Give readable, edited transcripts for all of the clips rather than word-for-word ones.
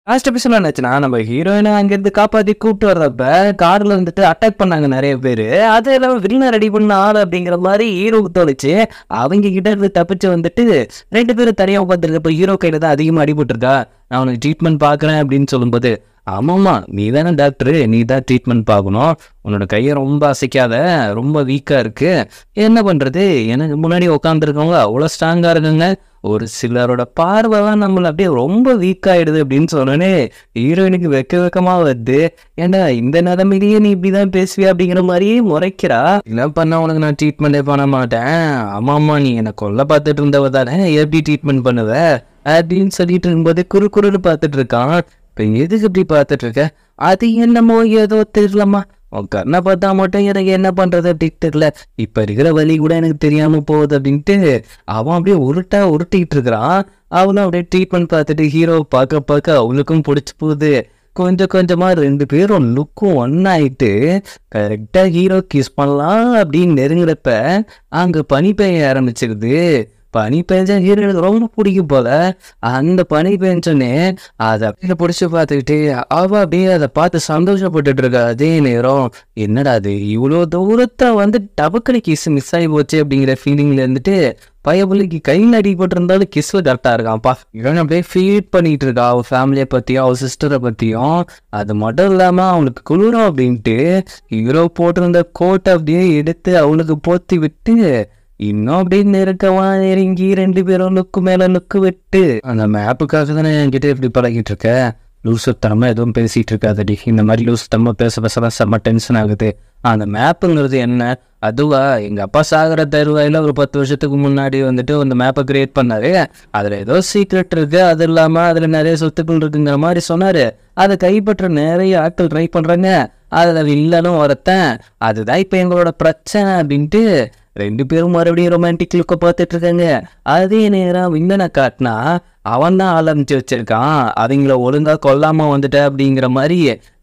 Last எபிசோட்ல என்னாச்சுன்னா, நம்ம ஹீரோயினை அங்கிருந்து காப்பாத்தி கூப்பிட்டு வர்றப்ப, கார்ல வந்துட்டு அட்டாக் பண்ணாங்க நெறைய பேரு. அது இல்லாம வில்லனை ரெடி பண்ண ஆள் அப்படிங்கிற மாரி ஹீரோவுக்கு தோணுச்சு. அவங்க கிட்ட இருந்து தப்பிச்சு வந்துட்டு 2 பேரும் தனியா உட்காந்துருக்கப்ப ஹீரோ கையில தான் அதிகமா அடிபட்டுருக்கா. நான் உனக்கு ட்ரீட்மெண்ட் பார்க்குறேன் அப்படின்னு சொல்லும்போது, ஆமாம்மா நீ தானே டாக்டரு, நீ தான் ட்ரீட்மெண்ட் பார்க்கணும். உன்னோட கையை ரொம்ப அசைக்காத, ரொம்ப வீக்காக இருக்கு. என்ன பண்ணுறது, எனக்கு முன்னாடி உட்காந்துருக்கவங்க அவ்வளோ ஸ்ட்ராங்காக இருக்குங்க. ஒரு சிலரோட பார்வைலாம் நம்மள அப்படியே ரொம்ப வீக் ஆயிடுது அப்படின்னு சொன்னோன்னே ஹீரோயினுக்கு வெக்கமாக வருது. ஏன்னா இந்த நிலைமையிலேயே நீ இப்படிதான் பேசுவியா அப்படிங்கிற மாதிரியே முறைக்கிறா. இல்லை பண்ண உனக்கு நான் ட்ரீட்மெண்ட்டே பண்ண மாட்டேன். ஆமாம்மா நீ என்னை கொல்ல பார்த்துட்டு இருந்தவ தானே, எப்படி ட்ரீட்மெண்ட் பண்ணுவ அப்படின்னு சொல்லிட்டு இருக்கும்போது குறுன்னு பார்த்துட்டு இருக்கான். இப்போ எதுக்கு இப்படி பார்த்துட்டு இருக்க? அது என்னமோ ஏதோ தெரியலம்மா, உன் கண்ணை பார்த்தா மட்டும் எனக்கு என்ன பண்றது அப்படின்னு தெரியல. இப்ப இருக்கிற வழி கூட எனக்கு தெரியாம போகுது அப்படின்ட்டு அவன் அப்படியே உருட்டிக்கிட்டு இருக்கிறான். அவனும் அப்படியே ட்ரீட்மெண்ட் பார்த்துட்டு ஹீரோ பார்க்க அவனுக்கும் பிடிச்சி போகுது. கொஞ்சம் கொஞ்சமா 2 பேரும் லுக்கும் ஒன்னாயிட்டு கரெக்டா ஹீரோ கிஸ் பண்ணலாம் அப்படின்னு நெருங்குறப்ப அங்க பனி பெய்ய ஆரம்பிச்சிருது. பனி பெஞ்சா ஹீரோனுக்கு ரொம்ப பிடிக்கும் போல. அந்த பனி பெஞ்சோன்னே அதை அப்படியே பிடிச்சி பார்த்துக்கிட்டு அவ அப்படியே அதை பார்த்து சந்தோஷப்பட்டுட்டு இருக்கா. அதே நேரம் என்னடா அது இவ்வளோ தூரத்தை வந்து டபுக்கடி கிஸ் மிஸ் ஆகி போச்சு அப்படிங்கிற ஃபீலிங்ல இருந்துட்டு பையபிள்ளைக்கு கையில் அடிபட்டிருந்தாலும் கிஸ்ஸு கரெக்டாக இருக்கான்ப்பா. இவன் அப்படியே ஃபீல் பண்ணிட்டு இருக்கா அவள் ஃபேமிலியை பற்றியும் அவள் சிஸ்டரை பற்றியும். அது மட்டும் இல்லாமல் அவனுக்கு குளிரும் அப்படின்ட்டு ஹீரோ போட்டிருந்த கோட்டை அப்படியே எடுத்து அவனுக்கு போத்தி விட்டு இன்னும் அப்படியே நெருக்கமா நெருங்கி 2 பேரும் லுக்கு மேல லுக்கு விட்டு அந்த மேப்புக்காக தானே என்கிட்ட இப்படி பழகிட்டு இருக்க. லூசுத்தனமா எதுவும் பேசிட்டு இருக்காதடி. இந்த மாதிரி லூசுத்தனமா பேசலாம் செம்ம டென்ஷன் ஆகுது. அந்த மேப்புங்கிறது என்ன? அதுவா எங்க அப்பா சாகர தருவாயில ஒரு 10 வருஷத்துக்கு முன்னாடி வந்துட்டு அந்த மேப்பை கிரியேட் பண்ணாரு. அதுல ஏதோ சீக்ரெட் இருக்கு, அது இல்லாம அதுல நிறைய சொத்துக்கள் இருக்குங்கிற மாதிரி சொன்னாரு. அதை கைப்பற்ற நிறைய ஆட்கள் ட்ரை பண்றாங்க. அதுல வில்லனும் ஒருத்தன். அதுதான் இப்ப எங்களோட பிரச்சனை அப்படின்ட்டு 2 பேரும் மறுபடியும் ரொமான்டிக் லுக்கை பார்த்துட்டு இருக்காங்க. அதே நேரம் வில்லனை காட்டினா அவன் தான் ஆரம்பிச்சு வச்சிருக்கான். அவங்கள ஒழுங்கா கொல்லாம வந்துட்ட அப்படிங்கிற மாதிரி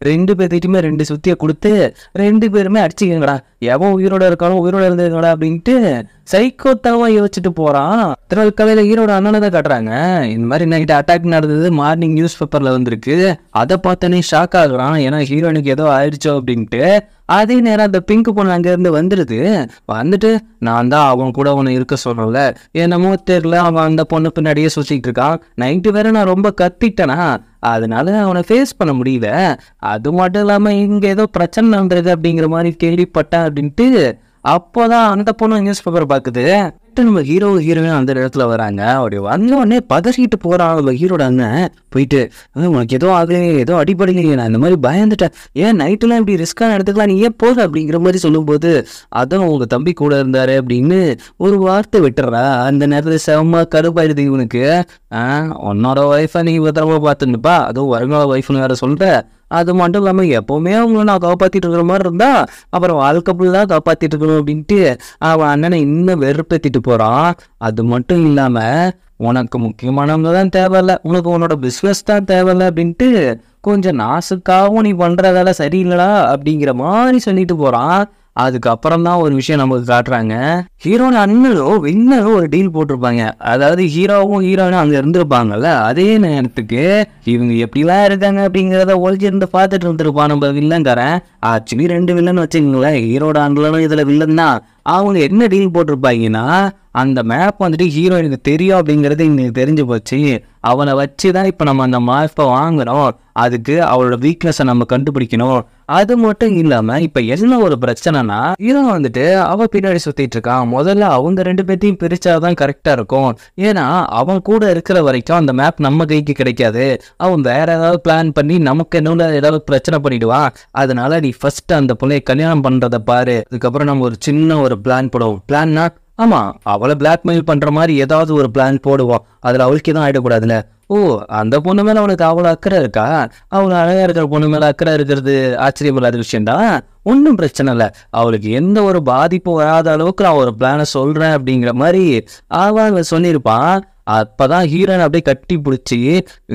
2 பேர்த்திட்டுமே 2 சுத்தியை கொடுத்து 2 பேருமே அடிச்சுக்கங்கடா, எவன் உயிரோட இருக்கானோ உயிரோட இருந்துக்கடா அப்படின்ட்டு சைக்கோத்தாவா யோசிச்சுட்டு போறான். திருநாள் காலையில ஹீரோட அண்ணனை தான் காட்டுறாங்க. இந்த மாதிரி நைட்டு அட்டாக் நடந்தது மார்னிங் நியூஸ் பேப்பர்ல வந்திருக்கு. அதை பார்த்தோன்னே ஷாக் ஆகுறான். ஏன்னா ஹீரோனுக்கு ஏதோ ஆயிடுச்சோ அப்படின்ட்டு. அதே நேரம் அந்த பிங்க் பொண்ணு அங்கேருந்து வந்துடுது. வந்துட்டு நான் தான் அவன் கூட அவனை இருக்க சொல்லல, என்னமோ தெரியல, அவன் அந்த பொண்ணு பின்னாடியே சுற்றிட்டு இருக்கான். நைட்டு வேற நான் ரொம்ப கத்திட்டேனா, அதனால அவனை ஃபேஸ் பண்ண முடியல. அது மட்டும் இல்லாமல் இங்கே ஏதோ பிரச்சனை நடந்தது அப்படிங்கிற மாதிரி கேள்விப்பட்டேன் அப்படின்ட்டு அப்போதான் அந்த பொண்ணு நியூஸ் பேப்பர் பார்க்குது. நம்ம ஹீரோயின் அந்த இடத்துல வராங்க. அப்படி வந்தோடனே பதறிட்டு போறான் ஹீரோட அண்ணன். போயிட்டு உனக்கு ஏதோ ஆகலையே, ஏதோ அடிப்படையிலேயே, நான் இந்த மாதிரி பயந்துட்டேன், ஏன் நைட்டுலாம் இப்படி ரிஸ்கான இடத்துக்குலாம் நீ ஏன் போக அப்படிங்கிற மாதிரி சொல்லும்போது, அதான் உங்க தம்பி கூட இருந்தாரு அப்படின்னு ஒரு வார்த்தை விட்டுறா. அந்த நேரத்தில் செவமா கருப்பாயிருது இவனுக்கு. உன்னோட ஒய்ஃபை நீ பத்திரமா பார்த்துன்னுப்பா, அதுவும் வருங்கால ஒய்ஃப்னு வேற சொல்ற. அது மட்டும் இல்லாமல் எப்போவுமே அவங்கள நான் காப்பாற்றிட்டு இருக்கிற மாதிரி இருந்தா அப்புறம் வாழ்க்கை ஃபுல்லாக காப்பாற்றிட்டு இருக்கணும் அப்படின்ட்டு அவன் அண்ணனை இன்னும் வெறுப்பேற்றிட்டு போகிறான். அது மட்டும் இல்லாமல் உனக்கு முக்கியமானவங்க தான் தேவையில்ல, உனக்கு உன்னோட பிஸ்னஸ் தான் தேவையில்ல அப்படின்ட்டு கொஞ்சம் நாசுக்காகவும் நீ பண்ணுற வேலை சரியில்லடா அப்படிங்கிற மாதிரி சொல்லிட்டு போகிறான். அதுக்கப்புறம் தான் ஒரு விஷயம் நமக்கு காட்டுறாங்க. ஹீரோட அண்ணனும் வில்லனும் ஒரு டீல் போட்டிருப்பாங்க. அதாவது ஹீரோவும் ஹீரோயினும் அங்கே இருந்திருப்பாங்கல்ல, அதே நேரத்துக்கு இவங்க எப்படிலாம் இருக்காங்க அப்படிங்கிறத ஒழிச்சிருந்து பார்த்துட்டு இருந்திருப்பான் நம்ம வில்லன்காரன். ஆக்சுவலி 2 வில்லன் வச்சுக்கோங்களேன், ஹீரோட அண்ணனும் இதில் வில்லன் தான். அவங்க என்ன டீல் போட்டிருப்பாங்கன்னா, அந்த மேப் வந்துட்டு ஹீரோயினுக்கு தெரியும் அப்படிங்கிறது இன்னைக்கு தெரிஞ்சு போச்சு. அவனை வச்சு தான் இப்போ நம்ம அந்த மேப்பை வாங்குறோம். அதுக்கு அவளோட வீக்னஸை நம்ம கண்டுபிடிக்கணும். அது மட்டும் இல்லாமல் இப்போ என்ன ஒரு பிரச்சனைனா, ஹீரோ வந்துட்டு அவள் பின்னாடி சுற்றிட்டு இருக்கான். முதல்ல அவங்க 2 பேர்த்தையும் பிரிச்சாதான் கரெக்டாக இருக்கும். ஏன்னா அவன் கூட இருக்கிற வரைக்கும் அந்த மேப் நம்ம கைக்கு கிடைக்காது. அவன் வேற ஏதாவது பிளான் பண்ணி நமக்கு என்ன ஏதாவது பிரச்சனை பண்ணிடுவான். அதனால நீ ஃபர்ஸ்ட் அந்த பிள்ளைய கல்யாணம் பண்ணுறதை பாரு, அதுக்கப்புறம் நம்ம ஒரு சின்ன ஒரு பிளான் போடுவோம். பிளான்னா ஆமாம், அவளை பிளாக்மெயில் பண்ணுற மாதிரி ஏதாவது ஒரு பிளான் போடுவோம். அதில் அவளுக்கு எதுவும் ஆகிடக்கூடாதுல்ல. ஓ, அந்த பொண்ணு மேலே அவனுக்கு அவ்வளோ அக்கறை இருக்கா? அவளை அழகாக இருக்கிற பொண்ணு மேலே அக்கறை இருக்கிறது ஆச்சரியமில்லாத விஷயம்தான். ஒன்றும் பிரச்சனை இல்லை, அவளுக்கு எந்த ஒரு பாதிப்பும் வராத அளவுக்கு நான் ஒரு பிளானை சொல்கிறேன் அப்படிங்கிற மாதிரி அவன் சொல்லியிருப்பான். அப்பதான் ஹீரோயின் அப்படியே கட்டி பிடிச்சி,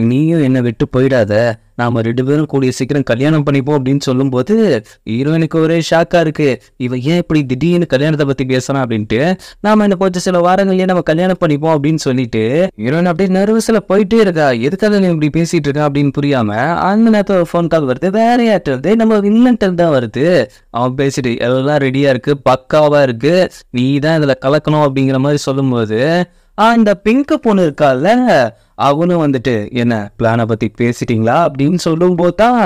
நீயும் என்னை விட்டு போயிடாத, நாம 2 பேரும் கூடிய சீக்கிரம் கல்யாணம் பண்ணிப்போம் அப்படின்னு சொல்லும்போது ஹீரோயினுக்கு ஒரே ஷாக்கா இருக்கு. இவன் ஏன் இப்படி திடீர்னு கல்யாணத்தை பத்தி பேசுறான் அப்படின்ட்டு. நாம இந்த கொஞ்சம் சில வாரங்கள்லயே நம்ம கல்யாணம் பண்ணிப்போம் அப்படின்னு சொல்லிட்டு ஹீரோயின் அப்படியே நர்வஸ்ல போயிட்டே இருக்கா. எதுக்காக நீ இப்படி பேசிட்டு இருக்கா அப்படின்னு புரியாம அந்த நேரத்துல ஒரு ஃபோன் கால் வருது. வேற யார்ட்ட வருது? நம்ம வில்லன்ட்ட தான் வருது. அவன் பேசிட்டு எல்லாம் ரெடியா இருக்கு, பக்காவா இருக்கு, நீ தான் இதுல கலக்கணும் அப்படிங்கிற மாதிரி சொல்லும்போது இந்த பிங்க் பொண்ணு இருக்கால, அவனும் வந்துட்டு என்ன பிளானை பத்தி பேசிட்டீங்களா அப்படின்னு சொல்லும் போதுதான்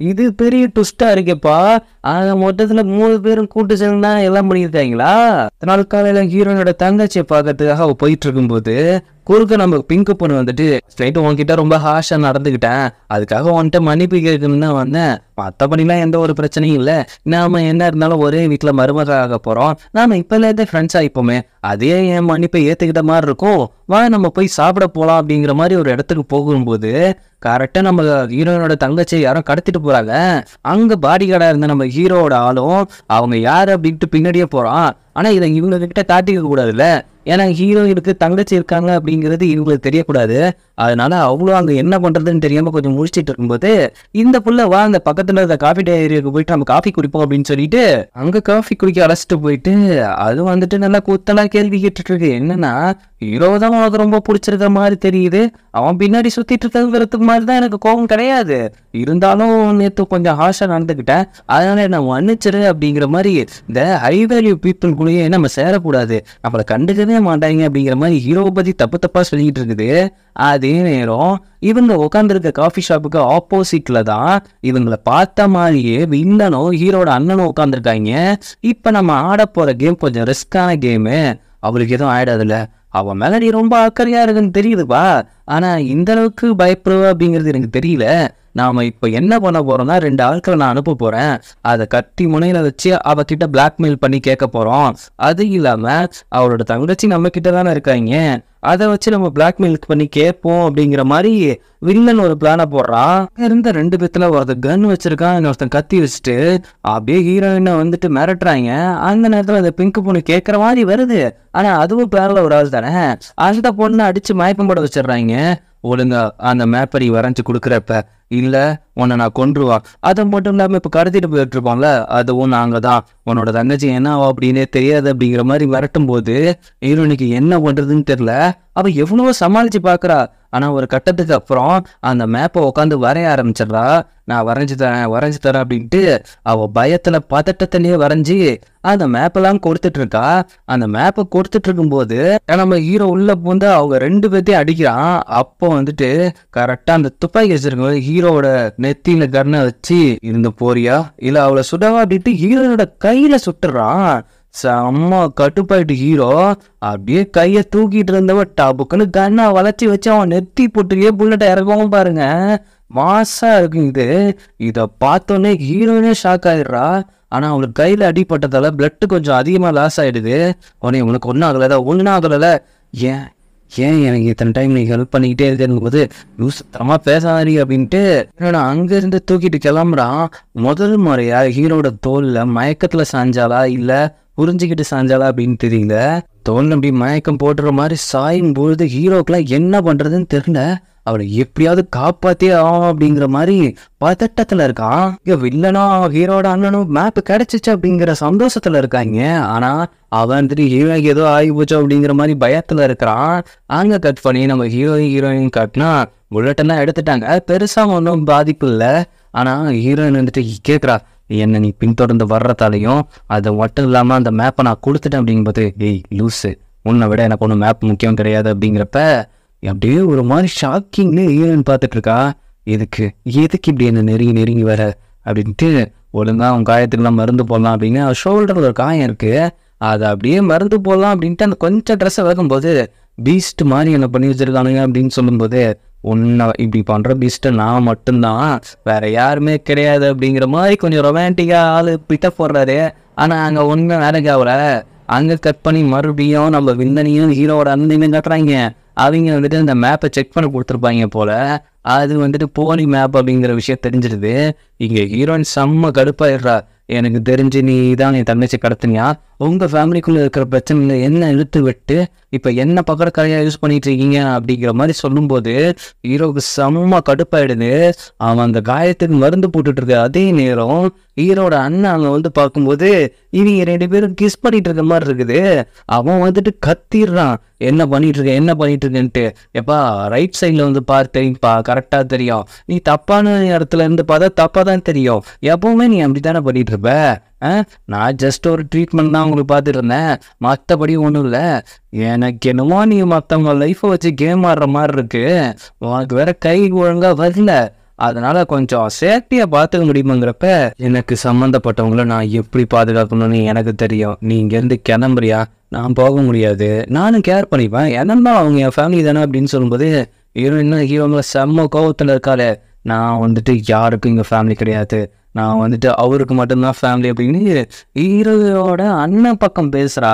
இது பெரிய ட்விஸ்டா இருக்கேப்பா. மொத்தத்துல 3 பேரும் கூட்டு சேர்ந்தா எல்லாம் பண்ணியிருக்காங்களா. அதனால காலையில ஹீரோனோட தங்கச்சியை பார்க்கறதுக்காக அவ போயிட்டு இருக்கும்போது குறுக்க நம்ம பிங்க் பொண்ணு வந்துட்டு, ஸ்ட்ரைட்டு உன்கிட்ட ரொம்ப ஹாஷா நடந்துக்கிட்டேன், அதுக்காக உன்கிட்ட மன்னிப்பு கேட்கணும்னு தான் வந்தேன், மற்றபடிலாம் எந்த ஒரு பிரச்சனையும் இல்லை, நாம என்ன இருந்தாலும் ஒரே வீட்டில் மருமகளாக போறோம், நாம இப்போலேருந்தே ஃப்ரெண்ட்ஸ் ஆகிப்போமே, அதே என் மன்னிப்பை ஏற்றுக்கிட்ட மாதிரி இருக்கும், வா நம்ம போய் சாப்பிட போகலாம் அப்படிங்கிற மாதிரி ஒரு இடத்துக்கு போகும்போது கரெக்டா நம்ம ஹீரோனோட தங்கச்சியை யாரும் கடத்திட்டு போறாங்க. அங்க பாடி கார்டா இருந்த நம்ம ஹீரோவோட ஆளும் அவங்க யாரு அப்படின்ட்டு பின்னாடியே போறான். ஆனா இதை இவங்க கிட்ட காட்டிக்க கூடாதுல்ல, ஏன்னா ஹீரோயினுக்கு தங்கச்சி இருக்காங்க அப்படிங்கிறது இவங்களுக்கு தெரியக்கூடாது. அதனால அவ்வளோ அங்க என்ன பண்றதுன்னு தெரியாம கொஞ்சம் முடிச்சிட்டு இருக்கும்போது இந்த புள்ள வா அந்த பக்கத்துல இருக்க காஃபி டே ஏரியாவுக்கு போயிட்டு நம்ம காஃபி குடிப்போம் அப்படின்னு சொல்லிட்டு அங்க காஃபி குடிக்க அழைச்சிட்டு போயிட்டு அது வந்துட்டு நல்லா கூத்தலா கேள்வி கேட்டுட்டு இருக்கு. என்னன்னா ஹீரோ தான் உனக்கு ரொம்ப பிடிச்சிருக்க மாதிரி தெரியுது, அவன் பின்னாடி சுத்திட்டு இருக்கிறதுக்கு மாதிரி தான் எனக்கு கோபம் கிடையாது, இருந்தாலும் நேற்று கொஞ்சம் ஹாஷா நடந்துக்கிட்டேன், அதனால என்ன மன்னிச்சிரு அப்படிங்கிற மாதிரி இந்த ஹை வேல்யூ பீப்புள் கூடயே நம்ம சேரக்கூடாது, நம்மளை கண்டுக்கவே மாட்டாங்க அப்படிங்கிற மாதிரி ஹீரோவை பத்தி தப்பு தப்பா சொல்லிக்கிட்டு இருக்குது. அதே நேரம் இவங்க உட்காந்துருக்க காஃபி ஷாப்புக்கு ஆப்போசிட்ல தான் இவங்களை பார்த்த மாதிரியே வில்லனும் ஹீரோட அண்ணனும் உட்காந்துருக்காங்க. இப்ப நம்ம ஆட போற கேம் கொஞ்சம் ரிஸ்கான கேமு, அவளுக்கு எதுவும் ஆயிடாதுல்ல, அவன் மேல நீ ரொம்ப அக்கறையா இருக்குன்னு தெரியுதுப்பா, ஆனா இந்த அளவுக்கு பயப்படுவ அப்படிங்கிறது எனக்கு தெரியல. நாம இப்ப என்ன பண்ண போறோம்னா 2 ஆட்களை நான் அனுப்ப போறேன், அதை கட்டி முனையில வச்சு அவகிட்ட பிளாக்மெயில் பண்ணி கேட்க போறோம். அது இல்லாம அவரோட தங்கச்சி நம்ம கிட்ட தானே இருக்காங்க, அதை வச்சு நம்ம பிளாக்மெயில் பண்ணி கேட்போம் அப்படிங்கிற மாதிரி வில்லன் ஒரு பிளானை போடுறான். இருந்த 2 பேத்துல ஒருத்தர் கன் வச்சிருக்கான், இன்னொருத்தன் கத்தி வச்சுட்டு அப்படியே ஹீரோயினை வந்துட்டு மிரட்டுறாங்க. அந்த நேரத்துல அந்த பிங்க் பொண்ணு கேட்கற மாதிரி வருது, ஆனா அதுவும் பேரல ஒரு ஆள் தானே, அந்த பொண்ணை அடிச்சு மயக்கம் போட வச்சிடுறாங்க. ஒழுங்கா அந்த மேப்பரி வரைஞ்சு கொடுக்குறப்ப இல்ல உன்னை நான் கொன்றுவா, அதை மட்டும் இல்லாம இப்ப கடத்திட்டு போயிட்டு இருப்பான்ல அதுவும் நாங்க தான், உன்னோட தங்கச்சி என்ன அப்படின்னே தெரியாது அப்படிங்கிற மாதிரி மிரட்டும் போது ஹீரோனுக்கு என்ன பண்றதுன்னு தெரியல. அவ எவ்வளவோ சமாளிச்சு பாக்குறா, ஆனா ஒரு கட்டத்துக்கு அப்புறம் அந்த மேப்பை உட்காந்து வரைய ஆரம்பிச்சிடுறா. நான் வரைஞ்சு தரேன் அப்படின்ட்டு அவ பயத்துல பதட்டத்திலேயே வரைஞ்சி அந்த மேப்பெல்லாம் கொடுத்துட்டு இருக்கா. அந்த மேப்பை கொடுத்துட்டு இருக்கும்போது நம்ம ஹீரோ உள்ள பூந்து அவங்க 2 பேர்த்தையும் அடிக்கிறான். அப்போ வந்துட்டு கரெக்டா அந்த துப்பாக்கி வச்சிருக்க ஹீரோவோட நெத்தியில கண்ணை வச்சு இருந்து போறியா இல்ல அவளை சுடவா அப்படின்ட்டு ஹீரோனோட கையில சுட்டுறான். செம்ம கட்டுப்பாயிட்டு ஹீரோ அப்படியே கையை தூக்கிட்டு இருந்தவ டபுக்குன்னு கண்ணை வளைச்சி வச்சு அவன் நெத்தி போட்டுக்கே புல்லட்டை இறக்கவும் பாருங்க, மாசா இருக்கும் இது. இதை பார்த்தோன்னே ஹீரோனே ஷாக் ஆயிடுறா. ஆனா அவளுக்கு கையில அடிப்பட்டதால பிளட் கொஞ்சம் அதிகமா லாஸ் ஆயிடுது. உடனே உனக்கு ஒன்னும் ஆகல ஏன் எனக்கு இத்தனை டைம் நீ ஹெல்ப் பண்ணிக்கிட்டே இருக்குன்னு போது தரமா பேசாதீ அப்படின்ட்டு அங்க இருந்து தூக்கிட்டு கிளம்புறான். முதல் முறையா ஹீரோட தோல்ல மயக்கத்துல சாஞ்சாலா இல்ல புரிஞ்சுக்கிட்டு சாஞ்சாலா அப்படின்னு தெரியல. தோல் அப்படி மயக்கம் போட்டுற மாதிரி சாயும் பொழுது ஹீரோக்கெல்லாம் என்ன பண்றதுன்னு தெரியல. அவளை எப்படியாவது காப்பாத்தியே ஆகும் அப்படிங்கிற மாதிரி பதட்டத்துல இருக்கான். இங்க வில்லனும் ஹீரோட அண்ணனும் மேப் கிடைச்சிச்சு அப்படிங்கிற சந்தோஷத்துல இருக்காங்க. ஆனா அவன் வந்துட்டு ஹீரோக்கு ஏதோ ஆகி போச்சு அப்படிங்கிற மாதிரி பயத்துல இருக்கிறான். அங்க கட் பண்ணி நம்ம ஹீரோயின் காட்டினா புல்லட்டெல்லாம் எடுத்துட்டாங்க, பெருசா ஒன்றும் பாதிப்பு இல்லை. ஆனா ஹீரோயின் வந்துட்டு கேட்குறா, என்ன நீ பின்தொடர்ந்து வர்றதாலையும் அது மட்டும் இல்லாம அந்த மேப்பை நான் கொடுத்துட்டேன் அப்படிங்கும்போது, ஏய் லூஸு, உன்னை விட எனக்கு ஒன்றும் மேப் முக்கியம் கிடையாது அப்படிங்கிறப்ப அப்படியே ஒரு மாதிரி ஷாக்கிங்னு ஹீரோயின் பார்த்துட்டு இருக்கா. எதுக்கு இப்படி என்ன நெருங்கி வர அப்படின்ட்டு ஒழுங்கா அவன் காயத்துக்குலாம் மருந்து போடலாம் அப்படின்னு ஷோல்டர்ல ஒரு காயம் இருக்கு, அதை அப்படியே மருந்து போடலாம் அப்படின்ட்டு அந்த கொஞ்சம் ட்ரெஸ்ஸை வைக்கும்போது பீஸ்ட் மாதிரி என்ன பண்ணி வச்சிருக்கானுங்க அப்படின்னு சொல்லும்போது, உன்னை இப்படி பண்ற பீஸ்ட் நான் மட்டும்தான், வேற யாருமே கிடையாது அப்படிங்கிற மாதிரி கொஞ்சம் ரொமான்டிக்கா ஆளு பிட்ட போடுறாரு. ஆனா அங்க ஒண்ணுமே வேலைக்கு ஆகல. அங்க கட் பண்ணி மறுபடியும் நம்ம வில்லனையும் ஹீரோட அண்ணனையும் கட்டுறாங்க. அவங்க வந்துட்டு அந்த மேப்பை செக் பண்ணி கொடுத்துருப்பாங்க போல, அது வந்துட்டு போலி மேப் அப்படிங்கிற விஷயம் தெரிஞ்சிருது. இங்க ஹீரோயின் செம்ம கடுப்பாயிடுறா, எனக்கு தெரிஞ்சு நீ தான் என் தங்கச்சி கடத்தினியா, உங்கள் ஃபேமிலிக்குள்ளே இருக்கிற பிரச்சனையில் என்ன இழுத்து விட்டு இப்போ என்ன பக்கடக்காரையாக யூஸ் பண்ணிட்டு இருக்கீங்க அப்படிங்கிற மாதிரி சொல்லும்போது ஹீரோவுக்கு செம்ம கடுப்பாயிடுது. அவன் அந்த காயத்துக்கு மருந்து போட்டுட்டு இருக்க அதே நேரம் ஹீரோட அண்ணன் அங்கே வந்து பார்க்கும்போது இவங்க 2 பேரும் கிஸ் பண்ணிட்டு இருக்க மாதிரி இருக்குது. அவன் வந்துட்டு கத்திடுறான், என்ன பண்ணிட்டு இருக்கேன்ட்டு. எப்பா ரைட் சைடில் வந்து பார்த்தேன்ப்பா, கரெக்டாக தெரியும். நீ தப்பான இடத்துல இருந்து பார்த்தா தப்பாக தான் தெரியும். எப்பவுமே நீ அப்படி தானே பண்ணிட்டு இருப்ப. நான் ஜஸ்ட் ஒரு ட்ரீட்மெண்ட் தான் உங்களுக்கு பார்த்துட்டு இருந்தேன், மற்றபடி ஒன்றும் இல்லை. எனக்கு என்னமோ நீ மற்றவங்க லைஃப்பை வச்சு கேம் ஆடுற மாதிரி இருக்கு. உனக்கு வேற கை ஒழுங்காக வரல, அதனால கொஞ்சம் சேஃப்டியாக பார்த்துக்க முடியுமாங்கிறப்ப எனக்கு சம்மந்தப்பட்டவங்கள நான் எப்படி பாதுகாக்கணும்னு எனக்கு தெரியும். நீ இங்கேருந்து கிளம்புறியா? நான் போக முடியாது, நானும் கேர் பண்ணிப்பேன், என்னன்னா அவங்க என் ஃபேமிலி தானே அப்படின்னு சொல்லும்போது ஹீரோங்க செம்ம கோவத்தில் இருக்காளே. நான் வந்துட்டு யாருக்கும் இங்கே ஃபேமிலி கிடையாது, நான் வந்துட்டு அவருக்கு மட்டும்தான் ஃபேமிலி அப்படின்னு ஹீரோவோட அண்ணன் பக்கம் பேசுகிறா.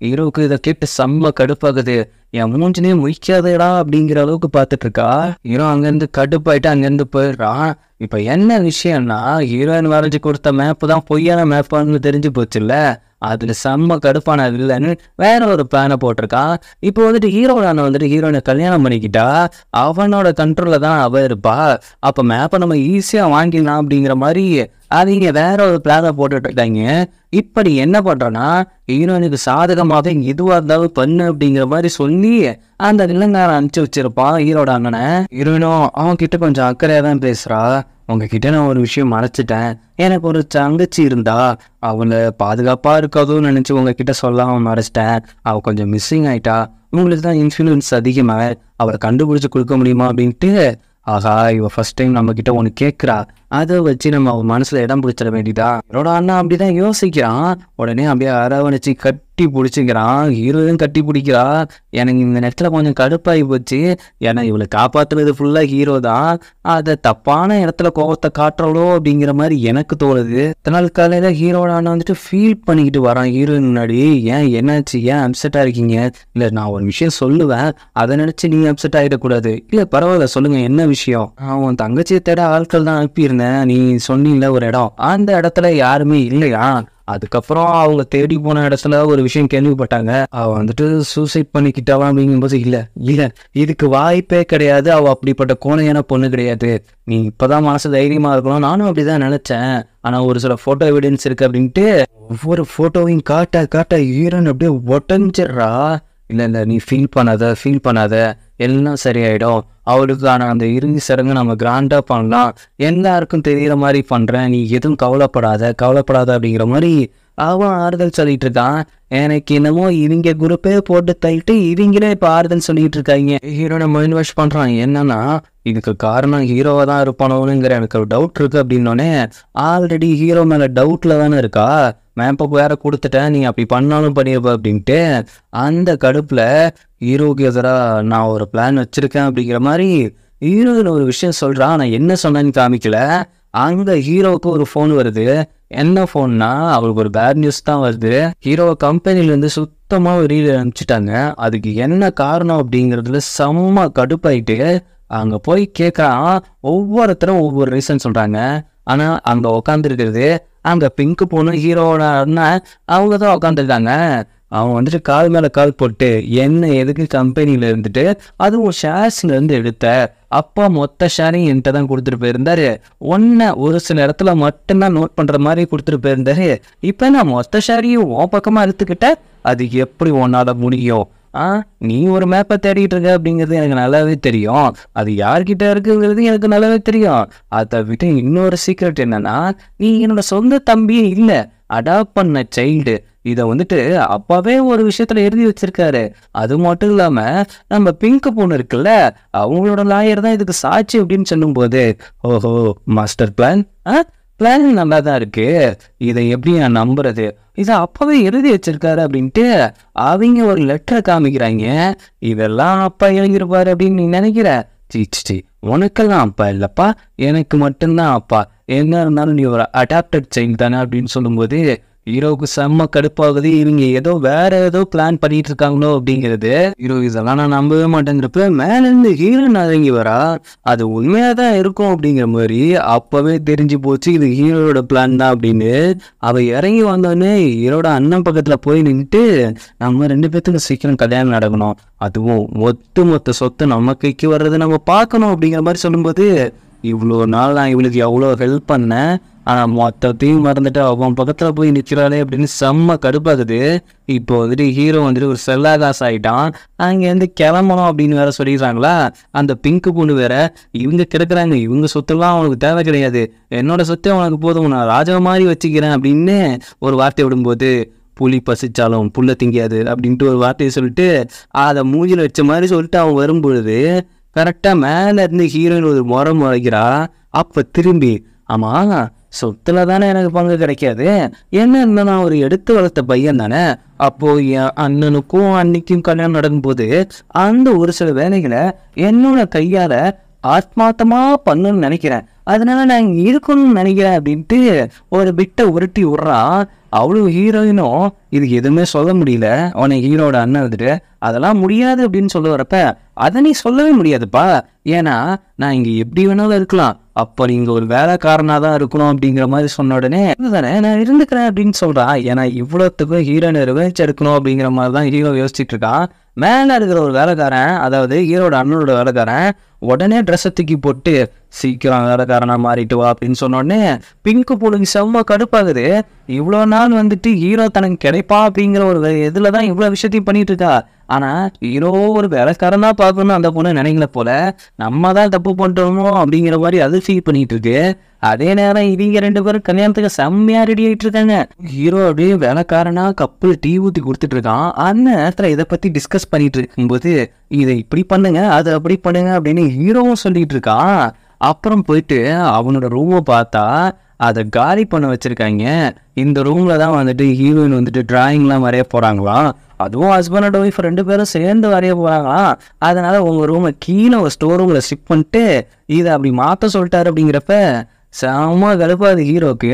ஹீரோவுக்கு இதை கேட்டு செம்ம கடுப்பாகுது. என் மூஞ்சினே முழிக்காதேடா அப்படிங்கிற அளவுக்கு பார்த்துட்டு இருக்கா. ஹீரோ அங்கேருந்து கடுப்பாயிட்டு அங்கேருந்து போயிடுறான். இப்போ என்ன விஷயம்னா, ஹீரோயின் வரைஞ்சி கொடுத்த மேப்பு தான் பொய்யான மேப்பான்னு தெரிஞ்சு போச்சுல்ல. அதில் செம்ம கடுப்பான இல்லைன்னு வேற ஒரு பிளானை போட்டிருக்கான். இப்போ வந்துட்டு ஹீரோட அண்ணன் வந்துட்டு ஹீரோயினை கல்யாணம் பண்ணிக்கிட்டா அவனோட கண்ட்ரோலில் தான் அவ இருப்பா. அப்போ மேப்பை நம்ம ஈஸியாக வாங்கிடலாம் அப்படிங்கிற மாதிரி அவங்க வேற ஒரு பிளானை போட்டுட்டு இருக்காங்க. இப்படி என்ன பண்ணுறோன்னா, ஹீரோயினுக்கு சாதகமாக எதுவாக இருந்தாலும் பண்ணு அப்படிங்கிற மாதிரி சொல்லி அந்த வில்லங்காரன் அனுப்பிச்சு வச்சிருப்பான் ஹீரோட அண்ணனை. ஹீரோயினும் அவன் கிட்ட கொஞ்சம் அக்கறையாக தான் பேசுகிறா. உங்ககிட்ட நான் ஒரு விஷயம் மறைச்சிட்டேன், எனக்கு ஒரு தங்கச்சி இருந்தா அவளை பாதுகாப்பாக இருக்காதுன்னு நினச்சி உங்ககிட்ட சொல்லாமல் மறைச்சிட்டேன். அவள் கொஞ்சம் மிஸ்ஸிங் ஆயிட்டா, உங்களுக்கு தான் இன்ஃப்ளூயன்ஸ் அதிகமாக, அவளை கண்டுபிடிச்சி கொடுக்க முடியுமா அப்படின்ட்டு. ஆகா, இவ ஃபர்ஸ்ட் டைம் நம்ம கிட்ட ஒன்று கேட்குறா, அதை வச்சு நம்ம அவன் மனசுல இடம் பிடிச்சிட வேண்டியதா. என்னோட அண்ணா அப்படிதான் யோசிக்கிறான். உடனே அப்படியே அரவணைச்சு கட்டி பிடிச்சிக்கிறான். ஹீரோயும் கட்டி பிடிக்கிறா. எனக்கு இந்த நேரத்துல கொஞ்சம் கடுப்பாகி போச்சு. ஏன்னா இவளை காப்பாத்துறது ஃபுல்லா ஹீரோ தான், அதை தப்பான இடத்துல கோபத்தை காட்டுறவளோ அப்படிங்கிற மாதிரி எனக்கு தோணுது. இதனால் காலையில ஹீரோட அண்ணா வந்துட்டு ஃபீல் பண்ணிக்கிட்டு வரான் ஹீரோயின் முன்னாடி. ஏன் என்னாச்சு, ஏன் அப்செட்டா இருக்கீங்க? இல்ல நான் ஒரு விஷயம் சொல்லுவேன், அதை நினைச்சு நீ அப்செட் ஆகிடக்கூடாது. இல்ல பரவாயில்ல சொல்லுங்க, என்ன விஷயம்? அவன் தங்கச்சியை தேட ஆட்கள் தான் அனுப்பியிருந்தேன், நீ சொன்னீங்கள ஒரு இடம், அந்த இடத்துல யாருமே இல்லையா? அதுக்கப்புறம் அவங்க தேடி போன இடத்துல ஒரு விஷயம் கேள்விப்பட்டாங்க, அவ வந்துட்டு சூசைட் பண்ணிக்கிட்டாவா அப்படிங்கும்போது இல்ல இதுக்கு வாய்ப்பே கிடையாது, அவ அப்படிப்பட்ட கோணையான பொண்ணு கிடையாது, நீ இப்பதான் மனசு தைரியமா இருக்கணும், நானும் அப்படிதான் நினைச்சேன், ஆனா ஒரு சில போட்டோ எவிடன்ஸ் இருக்கு அப்படின்ட்டு ஒவ்வொரு போட்டோவையும் காட்ட ஹீரோன் அப்படியே ஒட்டஞ்சிடுறா. இல்ல நீ ஃபீல் பண்ணாத எல்லாம் சரியாயிடும், அவளுக்கான அந்த இறுதி சடங்கு நம்ம கிராண்டா பண்ணலாம், எல்லாருக்கும் தெரிகிற மாதிரி பண்றேன், நீ எதுவும் கவலைப்படாத அப்படிங்கிற மாதிரி அவன் ஆறுதல் சொல்லிட்டு இருக்கான். எனக்கு என்னமோ இவங்க குரூப்பே போட்டு தள்ளிட்டு இவங்களே இப்போ ஆறுதல் சொல்லிட்டு இருக்காங்க. ஹீரோ நம்ம இன்வெஸ்ட் பண்றான். என்னன்னா இதுக்கு காரணம் ஹீரோவா தான் இருப்பானோங்கிற எனக்கு ஒரு டவுட் இருக்கு அப்படின்னோடனே, ஆல்ரெடி ஹீரோ மேல டவுட்ல தானே இருக்கா, மேப்பை வேற கொடுத்துட்டேன், நீ அப்படி பண்ணாலும் பண்ணிருப்ப அப்படின்ட்டு அந்த கடுப்புல ஹீரோவுக்கு எதிராக நான் ஒரு பிளான் வச்சிருக்கேன் அப்படிங்கிற மாதிரி ஹீரோயின் ஒரு விஷயம் சொல்றான். நான் என்ன சொன்னேன்னு காமிக்கல. அங்க ஹீரோவுக்கு ஒரு ஃபோன் வருது. என்ன ஃபோன்னா அவளுக்கு ஒரு பேட் நியூஸ் தான் வருது. ஹீரோவை கம்பெனிலேருந்து சுத்தமாக வெளியில் அனுப்பிச்சிட்டாங்க. அதுக்கு என்ன காரணம் அப்படிங்கிறதுல செம்ம கடுப்பாயிட்டு அங்கே போய் கேட்குறான். ஒவ்வொருத்தரும் ஒவ்வொரு ரீசன் சொல்கிறாங்க. ஆனால் அங்கே உட்காந்துருக்கிறது அங்கே பிங்க் பொண்ணு ஹீரோவோட அண்ணன் அவங்க தான் உட்காந்துருக்காங்க. அவன் வந்துட்டு கால் மேலே கால் போட்டு என்ன எதுக்கு கம்பெனியில் இருந்துட்டு அதுவும் ஷேர்ஸ்லேருந்து எடுத்த அப்பா மொத்த ஷேரையும் என்கிட்ட தான் கொடுத்துட்டு போயிருந்தாரு, ஒரு சில இடத்துல மட்டும்தான் நோட் பண்ணுற மாதிரி கொடுத்துட்டு போயிருந்தாரு, இப்போ நான் மொத்த ஷேரையும் உன் பக்கமாக எடுத்துக்கிட்டேன், அது எப்படி ஒன்னால முடியும்? நீ ஒரு மேப்பை தேடிட்டு இருக்க அப்படிங்கிறது எனக்கு நல்லாவே தெரியும், அது யார்கிட்ட இருக்குங்கிறது எனக்கு நல்லாவே தெரியும். அதை விட்டு இன்னொரு சீக்ரெட் என்னன்னா, நீ என்னோட சொந்த தம்பியே இல்லை, அடாப்ட் பண்ண சைல்டு. இதை வந்துட்டு அப்பாவே ஒரு விஷயத்துல எழுதி வச்சிருக்காரு. அது மட்டும் இல்லாம நம்ம பிங்க் பொண்ணு இருக்குல்ல, அவங்களோட லாயர் தான் இதுக்கு சாட்சி அப்படின்னு சொல்லும் போது, ஓஹோ மாஸ்டர் பிளான் நல்லா தான் இருக்கு, இதை எப்படி நான் நம்புறது, இதை அப்பவே எழுதி வச்சிருக்காரு அப்படின்ட்டு அவங்க ஒரு லெட்டரை காமிக்கிறாங்க. இதெல்லாம் அப்பா எழுதியிருப்பாரு அப்படின்னு நீ நினைக்கிற? சி உனக்கெல்லாம் அப்பா இல்லப்பா, எனக்கு மட்டும்தான் அப்பா, என்ன இருந்தாலும் நீ ஒரு அடாப்டட் சைல்டு தானே அப்படின்னு சொல்லும்போது ஹீரோவுக்கு செம்ம கடுப்பாகுது. இவங்க ஏதோ வேற ஏதோ பிளான் பண்ணிட்டு இருக்காங்களோ அப்படிங்கிறது. ஹீரோ இதெல்லாம் நான் நம்பவே மாட்டேங்கிறப்ப மேலேருந்து ஹீரோயின் இறங்கி வரா. அது உண்மையா தான் இருக்கும் அப்படிங்கிற மாதிரி அப்பவே தெரிஞ்சு போச்சு இது ஹீரோட பிளான் தான் அப்படின்னு. அவ இறங்கி வந்தோடனே ஹீரோட அண்ணன் பக்கத்துல போய் நின்றுட்டு, நம்ம 2 பேத்துக்கும் சீக்கிரம் கல்யாணம் நடக்கணும், அதுவும் மொத்த சொத்து நம்ம கைக்கு வர்றது நம்ம பார்க்கணும் அப்படிங்கிற மாதிரி சொல்லும்போது, இவ்வளோ நாள் நான் இவளுக்கு எவ்வளோ ஹெல்ப் பண்ணேன், ஆனால் மொத்தத்தையும் மறந்துட்டு அவன் பக்கத்தில் போய் நிற்கிறாளே அப்படின்னு செம்ம கடுப்பாகுது. இப்போ வந்துட்டு ஹீரோ வந்துட்டு ஒரு செல்லாகாசு ஆகிட்டான். அங்கேருந்து கிளம்பணும் அப்படின்னு வேற சொல்லிடுறாங்களா. அந்த பிங்க்கு பொண்ணு வேற, இவங்க கிடக்குறாங்க, இவங்க சொத்துலாம் அவனுக்கு தேவை கிடையாது, என்னோட சொத்து அவனுக்கு போதும், நான் ராஜா மாதிரி வச்சுக்கிறேன் அப்படின்னு ஒரு வார்த்தை விடும்போது, புலி பசிச்சாலும் புல்ல திங்காது அப்படின்ட்டு ஒரு வார்த்தையை சொல்லிட்டு அதை மூஞ்சில் வச்ச மாதிரி சொல்லிட்டு அவன் வரும்பொழுது கரெக்டாக மேலே இருந்து ஹீரோயின் ஒரு முறைக்கிறா. அப்போ திரும்பி, ஆமாம் சொத்துல தானே எனக்கு பங்கு கிடைக்காது, என்ன இருந்தால் நான் ஒரு எடுத்து வளர்த்த பையன் தானே, அப்போது என் அண்ணனுக்கும் அன்னைக்கும் கல்யாணம் நடக்கும்போது அந்த ஒரு சில வேலைகளை என்னோட கையால் ஆத்மார்த்தமாக பண்ணணும்னு நினைக்கிறேன், அதனால நான் இங்கே இருக்கணும்னு நினைக்கிறேன் அப்படின்ட்டு ஒரு பிட்டை உருட்டி விட்றான். அவ்வளோ ஹீரோயினும் இதுக்கு எதுவுமே சொல்ல முடியல. அவனை ஹீரோட அண்ணன் வந்துட்டு அதெல்லாம் முடியாது அப்படின்னு சொல்ல வரப்ப, அதை நீ சொல்லவே முடியாதுப்பா, ஏன்னா நான் இங்கே எப்படி வேணாலும் இருக்கலாம், அப்போ நீங்கள் ஒரு வேலைக்காரனாக தான் இருக்கணும் அப்படிங்கிற மாதிரி சொன்ன உடனே தானே நான் இருந்துக்கிறேன் அப்படின்னு சொல்கிறான். ஏன்னா இவ்வளோத்துக்கும் ஹீரோயினை ரிவெஞ்ச் எடுக்கணும் அப்படிங்கிற மாதிரி தான் ஹீரோ யோசிச்சுட்டு இருக்கான். மேலே இருக்கிற ஒரு வேலைக்காரன், அதாவது ஹீரோட அண்ணனோட வேலைக்காரன், உடனே ட்ரெஸ்ஸை தூக்கி போட்டு சீக்கிரம் வேலைக்காரனா மாறிட்டு வா அப்படின்னு சொன்ன உடனே பிங்க்கு பொண்ணுக்கு செம்ம கடுப்பாகுது. இவ்வளோ நாள் வந்துட்டு ஹீரோ தனக்கு கிடைப்பா அப்படிங்கிற ஒரு இதில் தான் இவ்வளோ விஷயத்தையும் பண்ணிட்டு இருக்கா. ஆனால் ஹீரோ ஒரு வேலைக்காரனா பார்க்கணும் அந்த பொண்ணு நினைக்கல போல, நம்ம தான் தப்பு பண்ணிட்டோமோ அப்படிங்கிற மாதிரி அது ஃபீல் பண்ணிட்டு இருக்கு. அதே நேரம் இவங்க 2 பேரும் கல்யாணத்துக்கு செம்மையா ரெடி ஆகிட்டு இருக்காங்க. ஹீரோ அப்படியே வேலைக்காரனா கப்பில் டீ ஊற்றி கொடுத்துட்டு இருக்கான். அந்த நேரத்தில் இதை பற்றி டிஸ்கஸ் பண்ணிட்டு இருக்கும்போது, இதை இப்படி பண்ணுங்க அதை அப்படி பண்ணுங்க அப்படின்னு ஹீரோவும் சொல்லிட்டு இருக்கான். அப்புறம் போயிட்டு அவனோட ரூமை பார்த்தா அதை காலி பண்ண வச்சிருக்காங்க. இந்த ரூம்ல தான் வந்துட்டு ஹீரோயின் வந்துட்டு டிராயிங்லாம் வரைய போறாங்களாம். அதுவும் ஹஸ்பண்ட் அண்ட் ஒய்ஃப் 2 பேரும் சேர்ந்து வரைய போறாங்களாம். அதனால உங்க ரூமை கீழே ஒரு ஸ்டோர் ரூம்ல ஷிஃப்ட் பண்ணிட்டு இதை அப்படி மாற்ற சொல்லிட்டாரு அப்படிங்கிறப்ப செம்ம கடுப்பாது ஹீரோக்கு.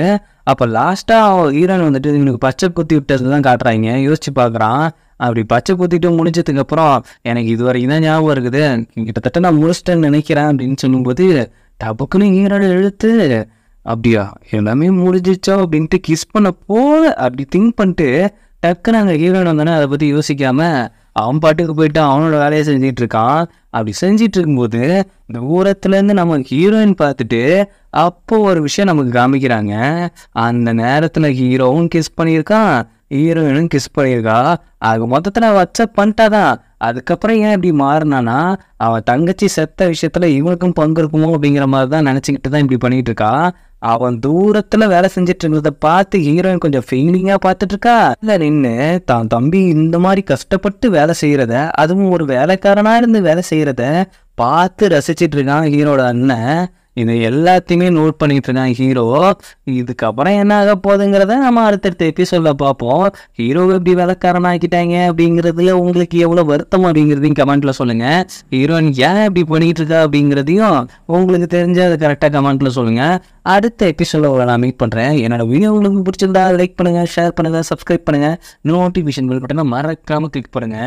அப்போ லாஸ்ட்டாக ஹீரோயின் வந்துட்டு இவனுக்கு பச்சை குத்தி விட்டது தான் காட்டுறாங்க. யோசிச்சு பார்க்குறான். அப்படி பச்சை குத்திட்டு முடிஞ்சதுக்கு அப்புறம் எனக்கு இது வரைக்கும் தான் ஞாபகம் இருக்குது, கிட்டத்தட்ட நான் முடிச்சிட்டேன்னு நினைக்கிறேன் அப்படின்னு சொல்லும்போது டபக்குன்னு ஹீரோட எழுத்து, அப்படியா எல்லாமே முடிஞ்சிச்சோ அப்படின்ட்டு கிஸ் பண்ண போல அப்படி திங்க் பண்ணிட்டு டக்குன்னு அங்கே ஹீரோயின் வந்தானே அதை பற்றி யோசிக்காம அவன் பாட்டுக்கு போயிட்டு அவனோட வேலையை செஞ்சிட்டு இருக்கான். அப்படி செஞ்சிட்டு இருக்கும்போது தூரத்துலேருந்து நம்ம ஹீரோயின் பார்த்துட்டு அப்போ ஒரு விஷயம் நமக்கு காமிக்கிறாங்க. அந்த நேரத்தில் ஹீரோவும் கிஸ் பண்ணியிருக்கான், ஹீரோயினும் கிஸ் பண்ணியிருக்கா. அது மொத்தத்தில் வாட்ஸ்அப் பண்ணிட்டாதான். அதுக்கப்புறம் ஏன் இப்படி மாறினானா, அவன் தங்கச்சி செத்த விஷயத்துல இவனுக்கும் பங்கு இருக்குமோ அப்படிங்கிற மாதிரி தான் நினச்சிக்கிட்டு தான் இப்படி பண்ணிட்டு இருக்கா. அவன் தூரத்துல வேலை செஞ்சுட்டு இருக்கிறத பார்த்து ஹீரோயின் கொஞ்சம் ஃபீலிங்கா பார்த்துட்டு இருக்கா. இல்லை நின்று தான் தம்பி இந்த மாதிரி கஷ்டப்பட்டு வேலை செய்யறத, அதுவும் ஒரு வேலைக்காரனா இருந்து வேலை செய்யறத பார்த்து ரசிச்சிட்டு இருக்கான் ஹீரோட அண்ணன். இது எல்லாத்தையுமே நோட் பண்ணிட்டு இருக்கான் ஹீரோ. இதுக்கப்புறம் என்ன ஆக போகுதுங்கிறத நம்ம அடுத்தடுத்த எபிசோட்ல பார்ப்போம். ஹீரோவை எப்படி வேலைக்காரன் ஆக்கிட்டாங்க அப்படிங்கிறதுல உங்களுக்கு எவ்வளோ வருத்தம் அப்படிங்கிறதையும் கமெண்ட்ல சொல்லுங்க. ஹீரோயின் ஏன் இப்படி பண்ணிட்டு இருக்கா அப்படிங்கிறதையும் உங்களுக்கு தெரிஞ்ச அதை கரெக்டாக கமெண்ட்ல சொல்லுங்க. அடுத்த எபிசோட உங்களை நான் மீட் பண்றேன். என்னோட வீடியோ உங்களுக்கு பிடிச்சிருந்தா லைக் பண்ணுங்க, ஷேர் பண்ணுங்க, சப்ஸ்கிரைப் பண்ணுங்க, நோட்டிஃபிகேஷன் பெல் பட்டனை மறக்காம கிளிக் பண்ணுங்க.